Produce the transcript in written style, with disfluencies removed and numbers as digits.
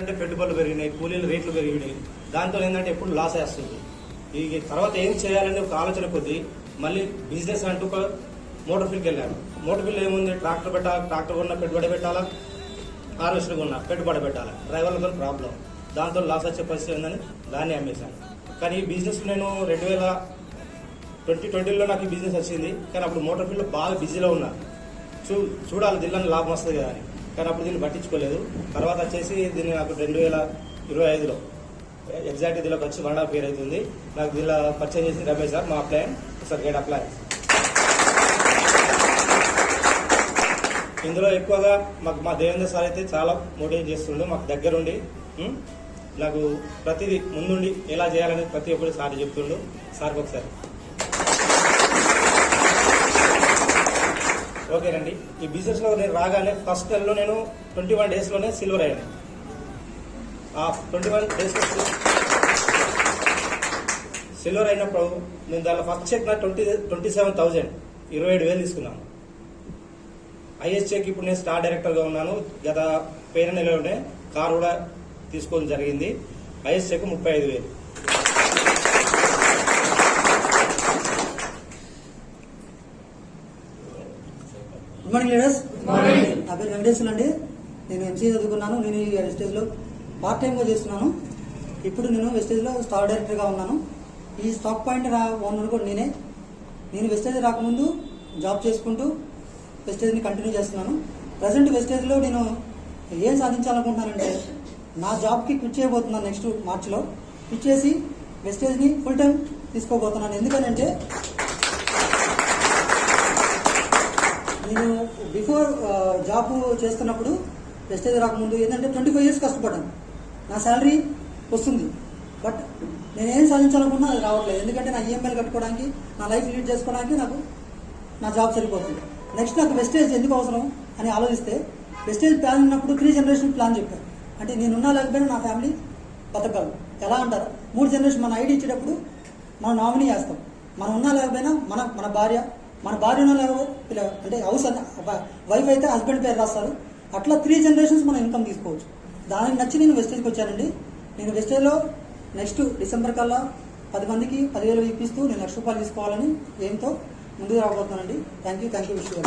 ఏంటంటే పెట్టుబడులు పెరిగినాయి, కూలీల రేట్లు పెరిగినాయి. దాంతో ఏంటంటే ఎప్పుడు లాస్ వేస్తుంది. ఈ తర్వాత ఏం చేయాలని ఒక ఆలోచన కొద్దీ మళ్ళీ బిజినెస్ అంటూ ఒక మోటార్ ఫీల్డ్కి వెళ్ళాను. మోటార్ ఫీల్డ్ ఏముంది, ట్రాక్టర్ పెట్టాలా, ట్రాక్టర్ కొన్నా పెట్టుబడి పెట్టాలా, హార్వెస్టర్ కొన్నా పెట్టుబడి పెట్టాలా, డ్రైవర్లతో ప్రాబ్లం, దాంతో లాస్ వచ్చే పరిస్థితి ఉందని దాన్ని అమ్మేశాను. కానీ ఈ బిజినెస్ నేను 2020లో నాకు ఈ బిజినెస్ వచ్చింది. కానీ అప్పుడు మోటార్ ఫీల్డ్ బాగా బిజీలో ఉన్నా. చూడాలి దీనిలో లాభం వస్తుంది కదా అని. కానీ అప్పుడు దీన్ని పట్టించుకోలేదు. తర్వాత వచ్చేసి దీన్ని నాకు 2025లో ఎగ్జాక్ట్ దీనిలోకి వచ్చి 1.5 year అవుతుంది. నాకు దీనిలో పర్చేజ్ చేసి రమేష్ సార్, మా అప్లయన్స్ సార్, గేట్ అప్లయన్స్. ఇందులో ఎక్కువగా మా దేవేంద్ర సార్ అయితే చాలా మోటివేట్ చేస్తుండే, మాకు దగ్గరుండి నాకు ప్రతిదీ ముందుండి ఎలా చేయాలని ప్రతి ఒక్కరు సార్ చెప్తుండు. సార్కి ఒకసారి ఓకేనండి. ఈ బిజినెస్లో నేను రాగానే ఫస్ట్ నెలలో నేను 21 daysలోనే సిల్వర్ అయ్యాను. ఆ 21 daysలో సిల్వర్ అయినప్పుడు నేను దానిలో ఫస్ట్ చెక్ నా 27,000 27,000 తీసుకున్నాను. హైయెస్ట్ చెక్ ఇప్పుడు నేను స్టార్ డైరెక్టర్గా ఉన్నాను. గత పేరు నెలలోనే కారు కూడా తీసుకోవడం జరిగింది. Highest check 35,000. Good morning leaders. నా పేరు వెంకటేశ్వర అండి. నేను ఎంసీఏ చదువుకున్నాను. నేను ఈ వెస్టేజ్లో పార్ట్ టైంగా చేస్తున్నాను. ఇప్పుడు నేను వెస్టేజ్లో స్టార్ డైరెక్టర్గా ఉన్నాను. ఈ స్టాక్ పాయింట్ ఓనర్ కూడా నేనే. నేను వెస్టేజ్ రాకముందు జాబ్ చేసుకుంటూ వెస్టేజ్ని కంటిన్యూ చేస్తున్నాను. ప్రజెంట్ వెస్టేజ్లో నేను ఏం సాధించాలనుకుంటున్నానంటే, నా జాబ్కి క్విట్ చేయబోతున్నాను నెక్స్ట్ మార్చిలో. క్విట్ చేసి వెస్టేజ్ని ఫుల్ టైం తీసుకోబోతున్నాను. ఎందుకనంటే నేను బిఫోర్ జాబ్ చేస్తున్నప్పుడు వెస్టేజ్ రాకముందు ఏంటంటే 25 years కష్టపడ్డాను. నా శాలరీ వస్తుంది, బట్ నేనేం సాధించాలనుకున్నా అది రావట్లేదు. ఎందుకంటే నా ఈఎంఐలు కట్టుకోవడానికి, నా లైఫ్ లీడ్ చేసుకోవడానికి నాకు నా జాబ్ సరిపోతుంది. నెక్స్ట్ నాకు వెస్టేజ్ ఎందుకు అవసరం అని ఆలోచిస్తే, వెస్టేజ్ ప్లాన్ ఉన్నప్పుడు 3 generation ప్లాన్ చెప్పారు. అంటే నేనున్నా లేకపోయినా నా ఫ్యామిలీ బతకగలరు. ఎలా అంటారు, 3 generation మన ఐడి ఇచ్చేటప్పుడు మనం నామినీ వేస్తాం. మనం ఉన్నా లేకపోయినా మన భార్య ఉన్నా లేకపోతే అంటే హౌస్ వైఫ్ అయితే హస్బెండ్ పేరు రాస్తారు. అట్లా 3 generations మనం ఇన్కమ్ తీసుకోవచ్చు. దానికి నచ్చి నేను వెస్టేజ్కి వచ్చానండి. నేను వెస్టేజ్లో నెక్స్ట్ డిసెంబర్ కల్లా 10 మందికి 10,000 ఇప్పిస్తూ నేను ₹1,00,000 తీసుకోవాలని ఏంతో ముందుకు రాబోతున్నానండి. Thank you wish you.